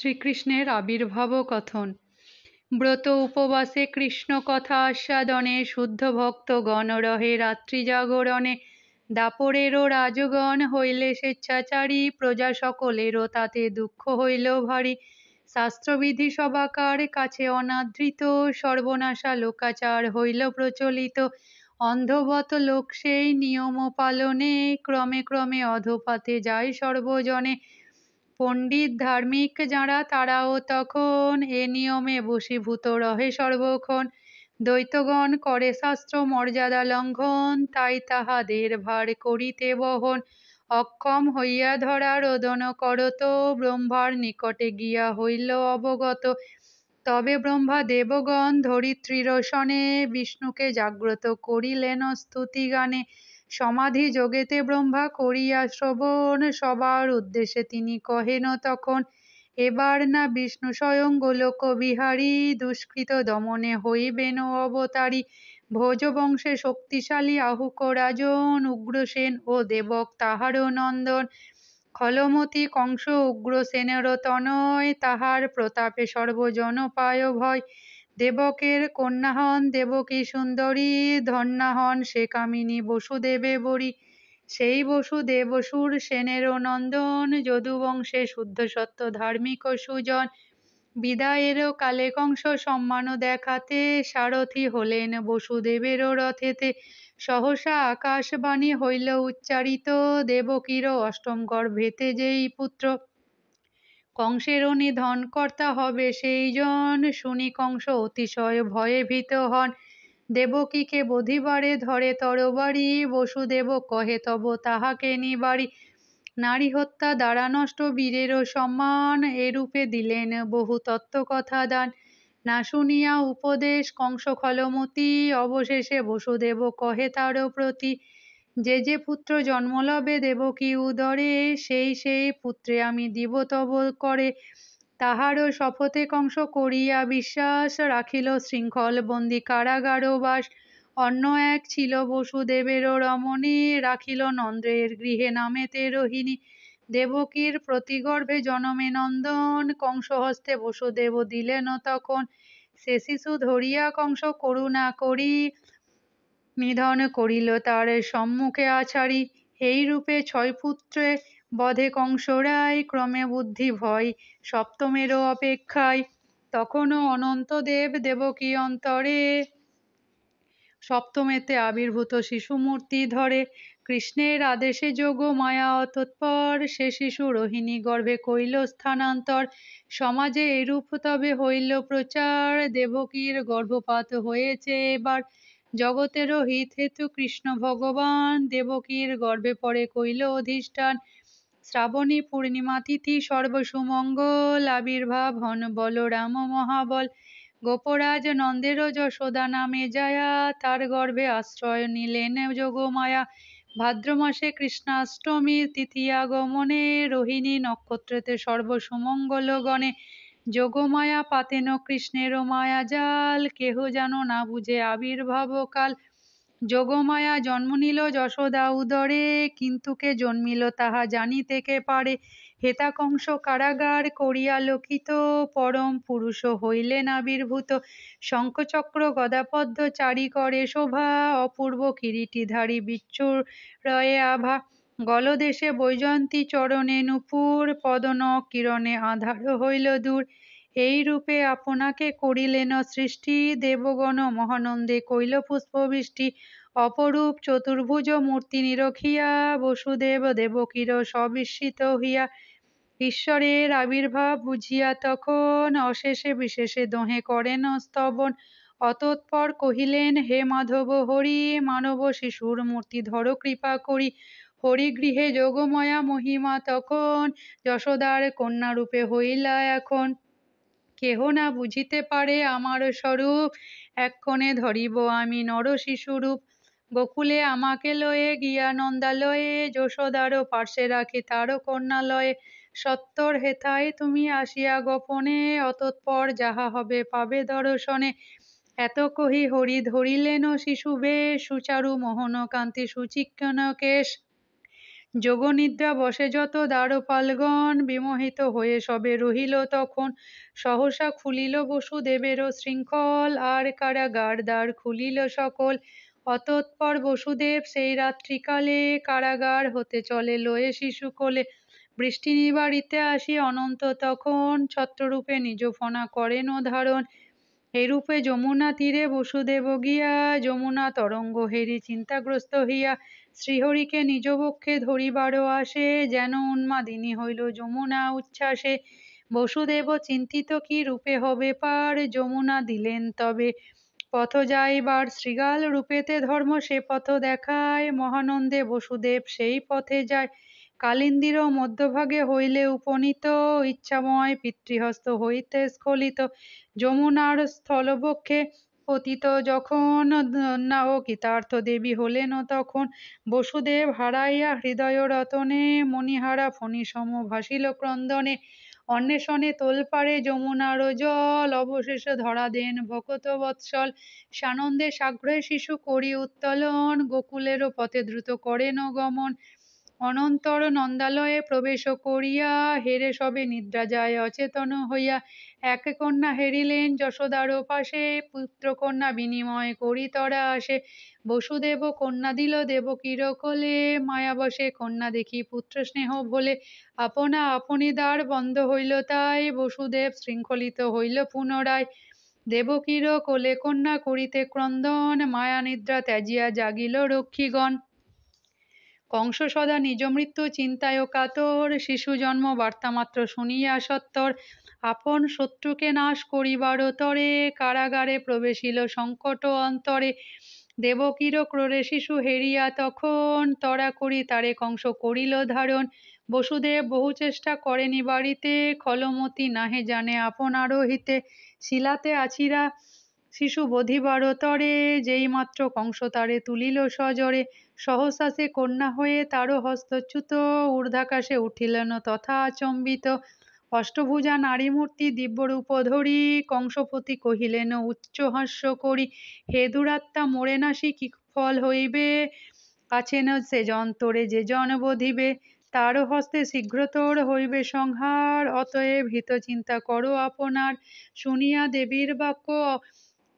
শ্রীকৃষ্ণের আবির্ভাব কথন। ব্রত উপবাসে কৃষ্ণ কথা আস্বাদনে শুদ্ধ ভক্তগণ রহে রাত্রি জাগরণে। দাপরেরও রাজগণ হইলে স্বেচ্ছাচারী, প্রজা সকলেরও তাতে দুঃখ হইল ভারী। শাস্ত্রবিধি সবাকার কাছে অনাদৃত, সর্বনাশা লোকাচার হইল প্রচলিত। অন্ধবত লোক সেই নিয়ম পালনে, ক্রমে ক্রমে অধপাতে যায় সর্বজনে। পণ্ডিত ধার্মিক যাঁরা তারাও তখন এ নিয়মে বশীভূত রহে সর্বক্ষণ। দ্বৈতগণ করে শাস্ত্র মর্যাদা লঙ্ঘন, তাই তাহাদের ভার করিতে বহন। অক্ষম হইয়া ধরা রোদন করত, ব্রহ্মার নিকটে গিয়া হইল অবগত। তবে ব্রহ্মা দেবগণ ধরিত্রীর শনে, বিষ্ণুকে জাগ্রত করিলেন স্তুতি গানে। সমাধি যোগেতে ব্রহ্মা করিয়া শ্রবণ, সবার উদ্দেশ্যে তিনি কহেন তখন। এবার না বিষ্ণু স্বয়ং গোলক বিহারী, দুষ্কৃত দমনে হইবেন অবতারী। ভোজ বংশে শক্তিশালী আহুক রাজন, উগ্রসেন ও দেবক তাহার নন্দন। খলমতি কংস উগ্রসেনের তনয়, তাহার প্রতাপে সর্বজন পায় ভয়। দেবকের কন্যা হন দেবকী সুন্দরী, ধন্যা হন সে কামিনী বসুদেবে বরী। সেই বসুদেব অসুর সেনের নন্দন, যদুবংশে শুদ্ধ সত্য ধার্মিক সুজন। বিদায়ের কালে কংস সম্মান দেখাতে, সারথি হলেন বসুদেবের রথেতে। সহসা আকাশবাণী হইল উচ্চারিত, দেবকীর অষ্টম গর্ভেতে যেই পুত্র। কংসের নিধন কর্তা হবে সেই জন, শুনি কংস অতিশয় ভয়ে ভীত হন। দেবকীকে বধিবারে ধরে তরবারি, বসুদেব কহে তব তাহাকে নিবারি। নারী হত্যা দ্বারা নষ্ট বীরেরও সম্মান, এরূপে দিলেন বহু তত্ত্ব কথা দান। না শুনিয়া উপদেশ কংস খলমতি, অবশেষে বসুদেব কহে তার প্রতি। যে যে পুত্র জন্ম লবে দেবকী উদরে, সেই সেই পুত্রে আমি দিব তব করে। তাহারও শপথে কংস করিয়া বিশ্বাস, রাখিল শৃঙ্খল বন্দি কারাগার বাস। অন্য এক ছিল বসুদেবের রমণী, রাখিল নন্দের গৃহে নামেতে রোহিণী। দেবকীর প্রতিগর্ভে জনমে নন্দন, কংস হস্তে বসুদেব দিলেন তখন। সে শিশু ধরিয়া কংস করুণা করি, নিধন করিল তার সম্মুখে আছাড়ি। এই রূপে 6 পুত্রে বধে কংস রায়, ক্রমে বুদ্ধি ভয় সপ্তমেরও অপেক্ষায়। তখনও অনন্ত দেব দেবকী অন্তরে, সপ্তমেতে আবির্ভূত শিশু মূর্তি ধরে। কৃষ্ণের আদেশে যোগ মায়া অতৎপর, সে শিশু রোহিণী গর্ভে কইল স্থানান্তর। সমাজে এরূপ তবে হইল প্রচার, দেবকীর গর্ভপাত হয়েছে এবার। জগতেরও হিত হেতু কৃষ্ণ ভগবান, দেবকীর গর্ভে পরে কইল অধিষ্ঠান। শ্রাবণী পূর্ণিমা তিথি সর্বসুমঙ্গল, আবির্ভাব হন বলরাম মহাবল। গোপরাজ নন্দেরও যশোদা নামে জায়া, তার গর্ভে আশ্রয় নিলেন যোগমায়া। ভাদ্র মাসে কৃষ্ণাষ্টমীর তিথি আগমনে, রোহিণী নক্ষত্রেতে সর্বসুমঙ্গল গণে। যোগমায়া পাতেন কৃষ্ণের মায়া জাল, কেহ যেন না বুঝে আবির্ভাব কাল। যোগমায়া জন্ম নিল যশোদা উদরে, কিন্তু কে জন্মিল তাহা জানিতে কে পারে। হেতা কংস কারাগার করিয়া লোকিত, পরম পুরুষ হইলেন আবির্ভূত। শঙ্খচক্র গদাপদ্ম চারি করে শোভা, অপূর্ব কিরীটিধারী বিচ্ছুরয়ে আভা। গলদেশে বৈজয়ন্তী চরণে নূপুর, পদন কিরণে আধার হইল দূর। এই রূপে আপনাকে করিলেন সৃষ্টি, দেবগণ মহানন্দে কইল পুষ্পবৃষ্টি। অপরূপ চতুর্ভুজ মূর্তি নিরখিয়া, বসুদেব দেবকীর সবিস্মিত হইয়া। ঈশ্বরের আবির্ভাব বুঝিয়া তখন, অশেষে বিশেষে দোহে করেন স্তবন। অতঃপর কহিলেন হে মাধব হরি, মানব শিশুর মূর্তি ধর কৃপা করি। হরিগৃহে যোগমায়া মহিমা তখন, যশোদার কন্যারূপে হইলা এখন। কেহ না বুঝিতে পারে আমার স্বরূপ, এক্ষণে ধরিব আমি নর শিশুরূপ। গোকুলে আমাকে লয়ে গিয়া নন্দালয়ে, যশোদারও পার্শ্বে রাখি তার কন্যালয়ে। সত্বর হেথায় তুমি আসিয়া গোপনে, অতঃপর যাহা হবে পাবে দর্শনে। এত কহি হরি ধরিলেন শিশু বেশ, সুচারু মোহন কান্তি সুচিক্কণ কেশ। যোগনিদ্রা বসে যত দ্বারপালগণ বিমোহিত হয়ে সবে রহিল তখন, সহসা খুলিল বসুদেবেরও শৃঙ্খল, আর কারাগার দ্বার খুলিল সকল। অতঃপর বসুদেব সেই রাত্রিকালে কারাগার হতে চলে লয়ে শিশু কোলে। বৃষ্টি নিবারিতে আসি অনন্ত তখন, ছত্ররূপে নিজ ফনা করেন ধারণ। এরূপে যমুনা তীরে বসুদেব গিয়া, যমুনা তরঙ্গ হেরি চিন্তাগ্রস্ত হইয়া শ্রীহরিকে নিজ বক্ষে ধরিবারও আসে, যেন উন্মাদিনী হইল যমুনা উচ্ছ্বাসে। বসুদেব চিন্তিত কি রূপে হবে পার, যমুনা দিলেন তবে পথ যাইবার। শৃগাল রূপেতে ধর্ম সে পথ দেখায়, মহানন্দে বসুদেব সেই পথে যায়। কালিন্দীর মধ্যভাগে হইলে উপনীত, ইচ্ছাময় পিতৃহস্ত হইতে স্খলিত। যমুনার স্থলবক্ষে পতিত যখন, না ও কৃতার্থ দেবী হলেন তখন। বসুদেব হারাইয়া হৃদয় রতনে, মণিহারা ফণি সম ভাসিল ক্রন্দনে। অন্বেষণে তোলপাড়ে যমুনার জল, অবশেষে ধরা দেন ভকত বৎসল। সানন্দে সাগ্রহে শিশু করি উত্তোলন, গোকুলেরও পথে দ্রুত করেন গমন। অনন্তর নন্দালয়ে প্রবেশ করিয়া, হেরে সবে নিদ্রা যায় অচেতন হইয়া। এক কন্যা হেরিলেন যশোদার পাশে, পুত্রকন্যা বিনিময় করি তরা আসে। বসুদেব কন্যা দিল দেবকীর কোলে, মায়াবশে কন্যা দেখি পুত্র স্নেহ ভোলে। আপনা আপনি দ্বার বন্ধ হইল তাই, বসুদেব শৃঙ্খলিত হইল পুনরায়। দেবকীর কোলে কন্যা করিতে ক্রন্দন, মায়া নিদ্রা ত্যাজিয়া জাগিল রক্ষীগণ। কংস সদা নিজ মৃত্যু চিন্তায় কাতর, শিশু জন্ম বার্তা মাত্র শুনিয়া সত্তর। আপন শত্রুকে নাশ করিবার তরে, কারাগারে প্রবেশিল সংকট অন্তরে। দেবকীর ক্রোড়ে শিশু হেরিয়া তখন, তড়া করি তারে কংস করিল ধারণ। বসুদেব বহু চেষ্টা করে নিবারিতে, খলমতি নাহে জানে আপনারও হিতে। শিলাতে আছিরা শিশু বধিবার তরে, যেই মাত্র কংস তারে তুলিল সজরে। সহসা সে কন্যা হয়ে তারও হস্তচ্যুত, ঊর্ধ্বাকাশে উঠিলেন তথা আচম্বিত। অষ্টভুজা নারী মূর্তি দিব্যরূপ ধরি, কংসপতি কহিলেন উচ্চ হাস্য করি, হে দুরাত্মা মোরে নাসি কি ফল হইবে, আছেন সে যন্তরে যে জন বধিবে। তার হস্তে শীঘ্রতর হইবে সংহার, অতএব হিত চিন্তা করো আপনার। শুনিয়া দেবীর বাক্য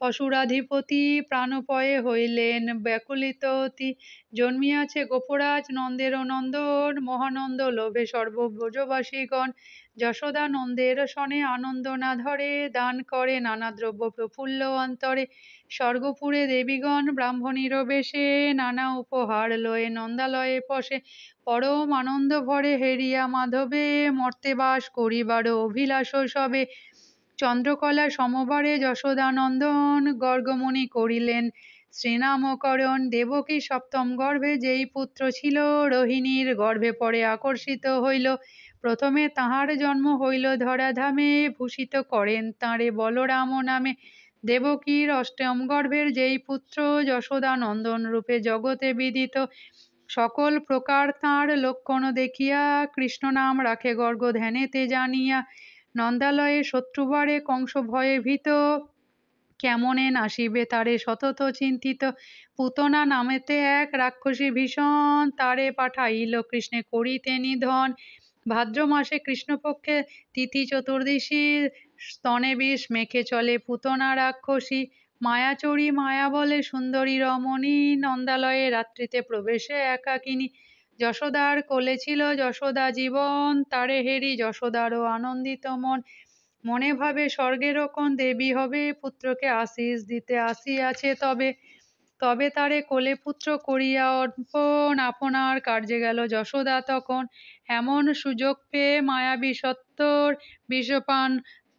অসুরাধিপতি, প্রাণপয়ে হইলেন ব্যাকুলিত অতি। জন্মিয়াছে গোপরাজ নন্দের নন্দন, মহানন্দ লোভে সর্ব ব্রজবাসীগণ। যশোদা নন্দের শনে আনন্দ না ধরে, দান করে নানা দ্রব্য প্রফুল্ল অন্তরে। স্বর্গপুরে দেবীগণ ব্রাহ্মণীর বেশে, নানা উপহার লয়ে নন্দালয়ে পশে। পরম আনন্দ ভরে হেরিয়া মাধবে, মর্তে বাস করিবার অভিলাষ সবে। চন্দ্রকলা সমবারে যশোদানন্দন, গর্গমুনি করিলেন শ্রীনামকরণ। দেবকী সপ্তম গর্ভে যেই পুত্র ছিল, রোহিণীর গর্ভে পরে আকর্ষিত হইল। প্রথমে তাহার জন্ম হইল ধরাধামে, ভূষিত করেন তাঁরে বলরাম নামে। দেবকীর অষ্টম গর্ভের যেই পুত্র, যশোদানন্দন রূপে জগতে বিদিত। সকল প্রকার তাঁর লক্ষণ দেখিয়া, কৃষ্ণ নাম রাখে গর্গ ধ্যানেতে জানিয়া। নন্দালয়ে শত্রুবারে কংস ভয়ে ভীত, কেমনে নাসিবে তারে সতত চিন্তিত। পুতনা নামেতে এক রাক্ষসী ভীষণ, তারে পাঠাইল কৃষ্ণে করিতে নিধন। ভাদ্র মাসে কৃষ্ণপক্ষে তিথি চতুর্দশী, স্তনে বিষ মেখে চলে পুতনা রাক্ষসী। মায়াচরী মায়া বলে সুন্দরী রমণী, নন্দালয়ে রাত্রিতে প্রবেশে একাকিনী। যশোদার কোলে ছিল যশোদা জীবন, তারে হেরি যশোদারও আনন্দিত মন। মনে ভাবে স্বর্গের কোন দেবী হবে, পুত্রকে আশিস দিতে আসিয়াছে তবে। তবে তারে কোলে পুত্র করিয়া অর্পণ, আপনার কার্যে গেল যশোদা তখন। এমন সুযোগ পেয়ে মায়াবী সত্তর, বিষপান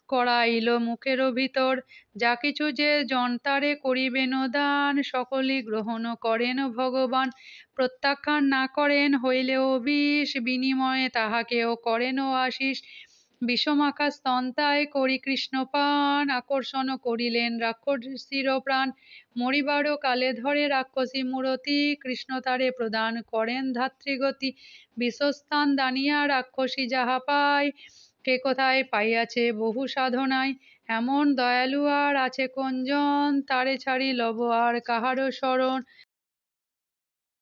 করাইল মুখের ভিতর। যা কিছু যে জন তারে করিবেন দান, সকলই গ্রহণ করেন ভগবান। প্রত্যাখ্যান না করেন হইলেও বিষ, বিনিময়ে তাহাকেও করেন আশিস। বিষমাখা স্তন্তায় করি কৃষ্ণ পান, আকর্ষণ করিলেন রাক্ষসীর প্রাণ। মরিবারও কালে ধরে রাক্ষসী মূরতি, কৃষ্ণ তারে প্রদান করেন ধাত্রীগতি। বিষস্থান দানিয়া রাক্ষসী যাহা পায়, কে কোথায় পাইয়াছে বহু সাধনায়। এমন দয়ালু আর আছে কোন জন, তারে ছাড়ি লব আর কাহারও শরণ।